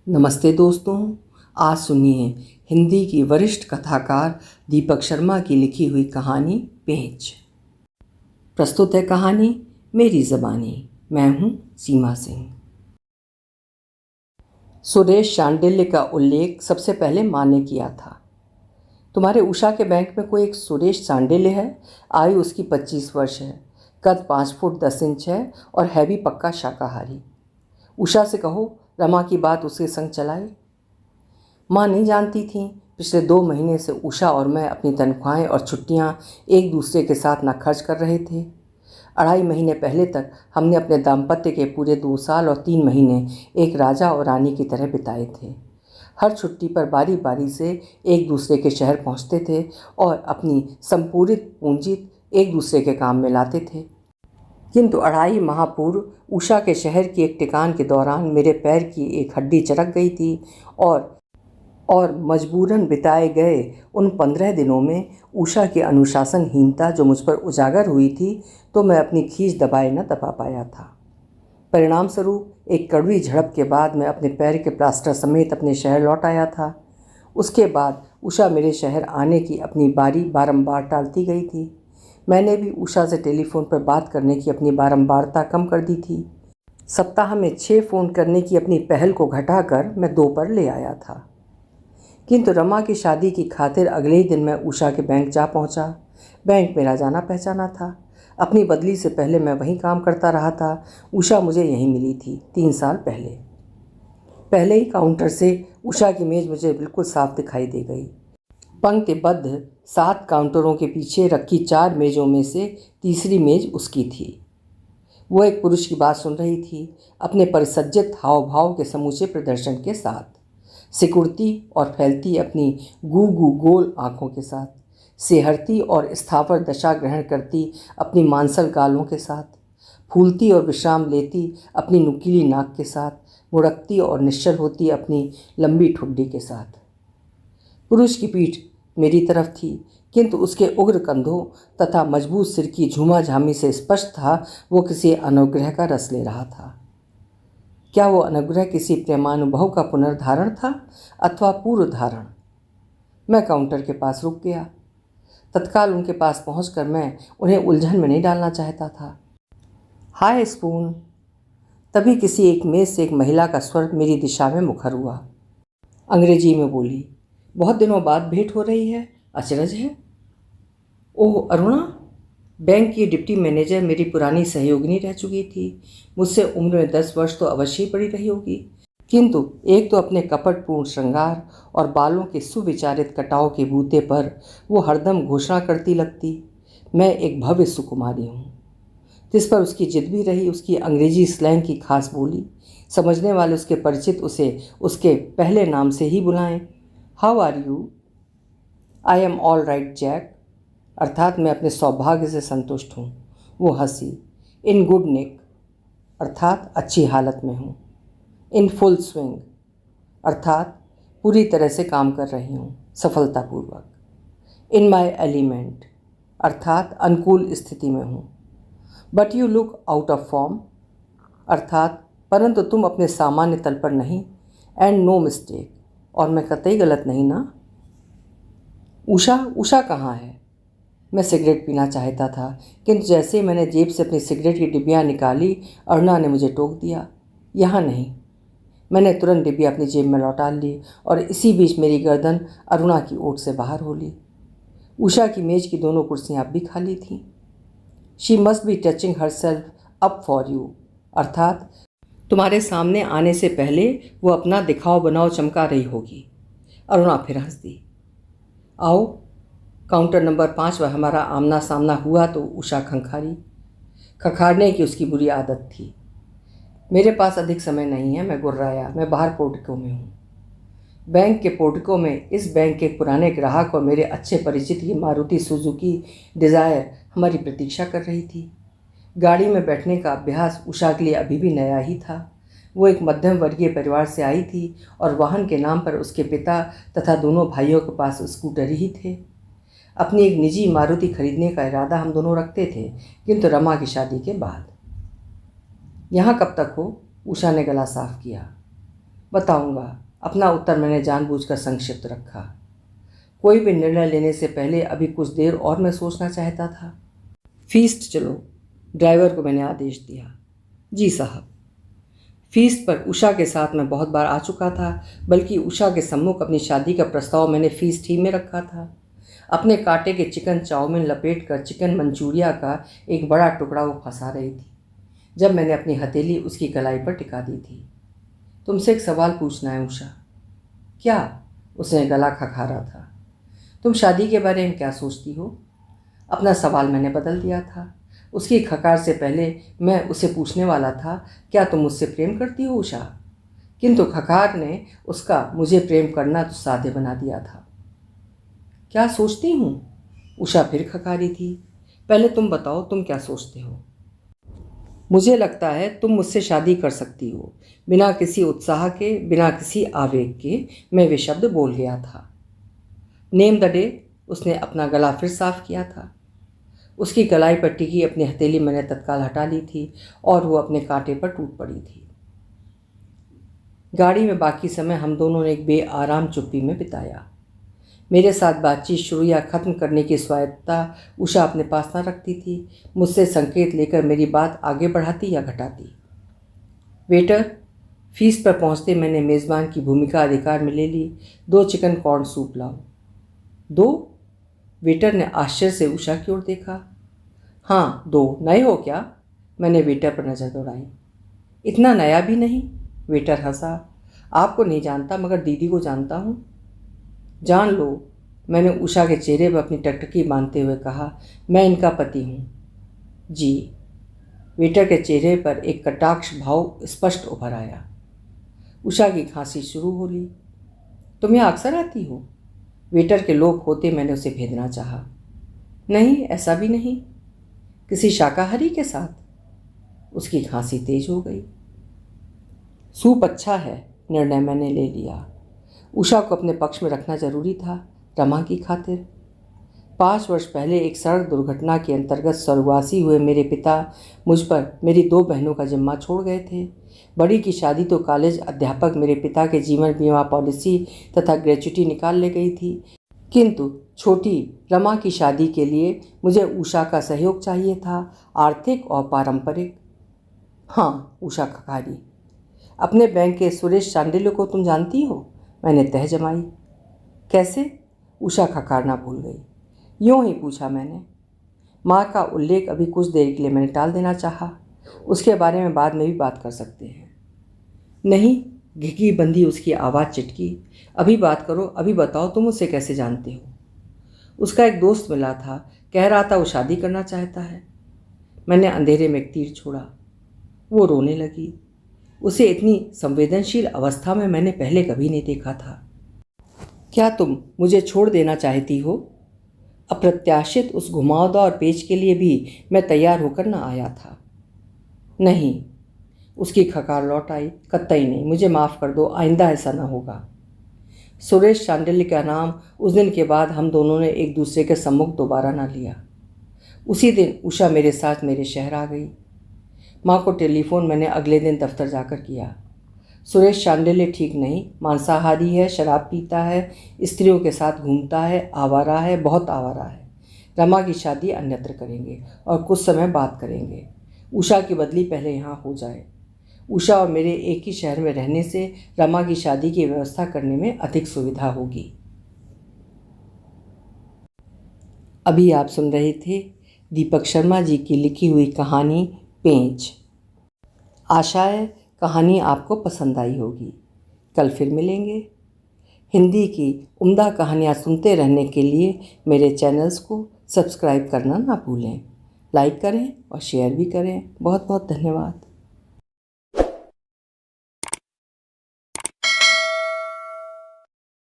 नमस्ते दोस्तों। आज सुनिए हिंदी की वरिष्ठ कथाकार दीपक शर्मा की लिखी हुई कहानी पेंच। प्रस्तुत है कहानी मेरी ज़बानी। मैं हूँ सीमा सिंह। सुरेश शांडिल्य का उल्लेख सबसे पहले माँ ने किया था। तुम्हारे उषा के बैंक में कोई एक सुरेश शांडिल्य है। आयु उसकी 25 वर्ष है। कद 5 फुट 10 इंच है और है भी पक्का शाकाहारी। उषा से कहो रमा की बात उसके संग चलाए। माँ नहीं जानती थी पिछले 2 महीने से उषा और मैं अपनी तनख्वाहें और छुट्टियाँ एक दूसरे के साथ ना खर्च कर रहे थे। 2.5 महीने पहले तक हमने अपने दाम्पत्य के पूरे 2 साल और 3 महीने एक राजा और रानी की तरह बिताए थे। हर छुट्टी पर बारी बारी से एक दूसरे के शहर पहुँचते थे और अपनी संपूरित पूंजी एक दूसरे के काम में लाते थे। किंतु 2.5 माह पूर्व उषा के शहर की एक टिकान के दौरान मेरे पैर की एक हड्डी चरक गई थी और मजबूरन बिताए गए उन 15 दिनों में उषा की अनुशासनहीनता जो मुझ पर उजागर हुई थी तो मैं अपनी खींच दबाए न दबा पाया था। परिणाम स्वरूप एक कड़वी झड़प के बाद मैं अपने पैर के प्लास्टर समेत अपने शहर लौट आया था। उसके बाद उषा मेरे शहर आने की अपनी बारी बारंबार टालती गई थी। मैंने भी उषा से टेलीफोन पर बात करने की अपनी बारंबारता कम कर दी थी। सप्ताह में 6 फ़ोन करने की अपनी पहल को घटाकर मैं 2 पर ले आया था। किंतु रमा की शादी की खातिर अगले ही दिन मैं उषा के बैंक जा पहुंचा। बैंक मेरा जाना पहचाना था। अपनी बदली से पहले मैं वहीं काम करता रहा था। उषा मुझे यहीं मिली थी 3 साल पहले ही काउंटर से उषा की मेज़ मुझे बिल्कुल साफ दिखाई दे गई। पंक्तिबद्ध 7 काउंटरों के पीछे रखी 4 मेज़ों में से तीसरी मेज़ उसकी थी। वो एक पुरुष की बात सुन रही थी, अपने परिसज्जित हाव भाव के समूचे प्रदर्शन के साथ, सिकुड़ती और फैलती अपनी गू गोल आँखों के साथ, सेहरती और स्थावर दशा ग्रहण करती अपनी मांसल गालों के साथ, फूलती और विश्राम लेती अपनी नुकीली नाक के साथ, मुड़कती और निश्चल होती अपनी लंबी ठुड्डी के साथ। पुरुष की पीठ मेरी तरफ थी, किंतु उसके उग्र कंधों तथा मजबूत सिर की झूमाझामी से स्पष्ट था वो किसी अनुग्रह का रस ले रहा था। क्या वो अनुग्रह किसी प्रेमानुभव का पुनर्धारण था अथवा पूर्व धारण? मैं काउंटर के पास रुक गया। तत्काल उनके पास पहुंचकर मैं उन्हें उलझन में नहीं डालना चाहता था। हाय स्पून। तभी किसी एक मेज से एक महिला का स्वर मेरी दिशा में मुखर हुआ। अंग्रेजी में बोली, बहुत दिनों बाद भेंट हो रही है, अचरज है। ओह अरुणा। बैंक की डिप्टी मैनेजर मेरी पुरानी सहयोगिनी रह चुकी थी। मुझसे उम्र में 10 वर्ष तो अवश्य ही बड़ी रही होगी, किंतु एक तो अपने कपटपूर्ण श्रृंगार और बालों के सुविचारित कटाव के बूते पर वो हरदम घोषणा करती लगती, मैं एक भव्य सुकुमारी हूँ। जिस पर उसकी जिद भी रही उसकी अंग्रेजी स्लैंग की खास बोली। समझने वाले उसके परिचित उसे उसके पहले नाम से ही बुलाएं। How are you? I am all right Jack, अर्थात मैं अपने सौभाग्य से संतुष्ट हूँ। वो हंसी। इन गुड निक, अर्थात अच्छी हालत में हूँ। इन फुल स्विंग, अर्थात पूरी तरह से काम कर रही हूँ सफलतापूर्वक। इन माई एलिमेंट, अर्थात अनुकूल स्थिति में हूँ। But you look out of form, अर्थात परंतु तुम अपने सामान्य तल पर नहीं। एंड नो मिस्टेक, और मैं कतई गलत नहीं ना। उषा कहाँ है? मैं सिगरेट पीना चाहता था, किंतु जैसे ही मैंने जेब से अपनी सिगरेट की डिब्बियाँ निकाली अरुणा ने मुझे टोक दिया, यहाँ नहीं। मैंने तुरंत डिब्बियाँ अपनी जेब में लौटा ली और इसी बीच मेरी गर्दन अरुणा की ओट से बाहर हो ली। उषा की मेज की दोनों कुर्सियाँ अब भी खाली थीं। She must be touching her self up for you, अर्थात तुम्हारे सामने आने से पहले वो अपना दिखाव बनाव चमका रही होगी। अरुणा फिर हंस दी। आओ। काउंटर नंबर 5 पर हमारा आमना सामना हुआ तो उषा खखारने की उसकी बुरी आदत थी। मेरे पास अधिक समय नहीं है, मैं गुर्राया। मैं बाहर पोर्टिको में हूँ। बैंक के पोर्टिको में इस बैंक के पुराने ग्राहक और मेरे अच्छे परिचित की मारुति सुजुकी डिज़ायर हमारी प्रतीक्षा कर रही थी। गाड़ी में बैठने का अभ्यास उषा के लिए अभी भी नया ही था। वो एक मध्यम वर्गीय परिवार से आई थी और वाहन के नाम पर उसके पिता तथा दोनों भाइयों के पास स्कूटर ही थे। अपनी एक निजी मारुति खरीदने का इरादा हम दोनों रखते थे, किंतु रमा की शादी के बाद। यहाँ कब तक हो? उषा ने गला साफ किया। बताऊंगा। अपना उत्तर मैंने जानबूझकर संक्षिप्त रखा। कोई भी निर्णय लेने से पहले अभी कुछ देर और मैं सोचना चाहता था। फीस्ट चलो, ड्राइवर को मैंने आदेश दिया। जी साहब। फीस्ट पर उषा के साथ मैं बहुत बार आ चुका था, बल्कि उषा के सम्मुख अपनी शादी का प्रस्ताव मैंने फीस्ट ही में रखा था। अपने कांटे के चिकन चाउमीन लपेट कर चिकन मंचूरिया का एक बड़ा टुकड़ा वो फंसा रही थी, जब मैंने अपनी हथेली उसकी कलाई पर टिका दी थी। तुमसे एक सवाल पूछना है उषा। क्या? उसने गला खखारा था। तुम शादी के बारे में क्या सोचती हो? अपना सवाल मैंने बदल दिया था। उसकी खकार से पहले मैं उसे पूछने वाला था, क्या तुम मुझसे प्रेम करती हो उषा? किंतु खकार ने उसका मुझे प्रेम करना तो सादे बना दिया था। क्या सोचती हूँ? उषा फिर खकारी थी। पहले तुम बताओ, तुम क्या सोचते हो? मुझे लगता है तुम मुझसे शादी कर सकती हो। बिना किसी उत्साह के, बिना किसी आवेग के मैं वे शब्द बोल गया था। Name the day. उसने अपना गला फिर साफ किया था। उसकी कलाई पर टिकी अपनी हथेली मैंने तत्काल हटा ली थी और वो अपने कांटे पर टूट पड़ी थी। गाड़ी में बाकी समय हम दोनों ने एक बेआराम चुप्पी में बिताया। मेरे साथ बातचीत शुरू या ख़त्म करने की स्वायत्तता उषा अपने पास न रखती थी। मुझसे संकेत लेकर मेरी बात आगे बढ़ाती या घटाती। वेटर, फीस पर पहुंचते मैंने मेज़बान की भूमिका अधिकार में ले ली। 2 चिकन कॉर्न सूप लाओ। 2? वेटर ने आश्चर्य से उषा की ओर देखा। हाँ 2। नए हो क्या? मैंने वेटर पर नज़र दौड़ाई। इतना नया भी नहीं। वेटर हंसा। आपको नहीं जानता, मगर दीदी को जानता हूँ। जान लो, मैंने उषा के चेहरे पर अपनी टकटकी बांधते हुए कहा। मैं इनका पति हूँ। जी। वेटर के चेहरे पर एक कटाक्ष भाव स्पष्ट उभर आया। उषा की खांसी शुरू हो ली। तुम यहाँ अक्सर आती हो? वेटर के लोभ होते मैंने उसे भेदना चाहा। नहीं, ऐसा भी नहीं। किसी शाकाहारी के साथ? उसकी खांसी तेज हो गई। सूप अच्छा है, निर्णय मैंने ले लिया। उषा को अपने पक्ष में रखना जरूरी था, रमा की खातिर। 5 वर्ष पहले एक सड़क दुर्घटना के अंतर्गत स्वर्गवासी हुए मेरे पिता मुझ पर मेरी 2 बहनों का जिम्मा छोड़ गए थे। बड़ी की शादी तो कॉलेज अध्यापक मेरे पिता के जीवन बीमा पॉलिसी तथा ग्रेच्युटी निकाल ले गई थी, किंतु छोटी रमा की शादी के लिए मुझे उषा का सहयोग चाहिए था, आर्थिक और पारंपरिक। हाँ, उषा खखारी। अपने बैंक के सुरेश चांडिल्य को तुम जानती हो? मैंने तह जमाई। कैसे? उषा खखारना भूल गई। यूँ ही पूछा मैंने। माँ का उल्लेख अभी कुछ देर के लिए मैंने टाल देना चाहा। उसके बारे में बाद में भी बात कर सकते हैं। नहीं, घिघी बंधी उसकी आवाज़ चिटकी। अभी बात करो, अभी बताओ तुम उसे कैसे जानते हो? उसका एक दोस्त मिला था, कह रहा था वो शादी करना चाहता है। मैंने अंधेरे में एक तीर छोड़ा। वो रोने लगी। उसे इतनी संवेदनशील अवस्था में मैंने पहले कभी नहीं देखा था। क्या तुम मुझे छोड़ देना चाहती हो? अप्रत्याशित उस घुमावदार पेच के लिए भी मैं तैयार होकर न आया था। नहीं। उसकी खकार लौट आई। कतई नहीं, मुझे माफ़ कर दो, आइंदा ऐसा न होगा। सुरेश चांडिल्य का नाम उस दिन के बाद हम दोनों ने एक दूसरे के सम्मुख दोबारा ना लिया। उसी दिन उषा मेरे साथ मेरे शहर आ गई। माँ को टेलीफोन मैंने अगले दिन दफ्तर जाकर किया। सुरेश चांडिल्य ठीक नहीं, मांसाहारी है, शराब पीता है, स्त्रियों के साथ घूमता है, आवारा है, बहुत आवारा है। रमा की शादी अन्यत्र करेंगे और कुछ समय बात करेंगे। उषा की बदली पहले यहाँ हो जाए। उषा और मेरे एक ही शहर में रहने से रमा की शादी की व्यवस्था करने में अधिक सुविधा होगी। अभी आप सुन रहे थे दीपक शर्मा जी की लिखी हुई कहानी पेंच। आशा है कहानी आपको पसंद आई होगी। कल फिर मिलेंगे। हिंदी की उम्दा कहानियाँ सुनते रहने के लिए मेरे चैनल्स को सब्सक्राइब करना ना भूलें। लाइक करें और शेयर भी करें। बहुत बहुत धन्यवाद।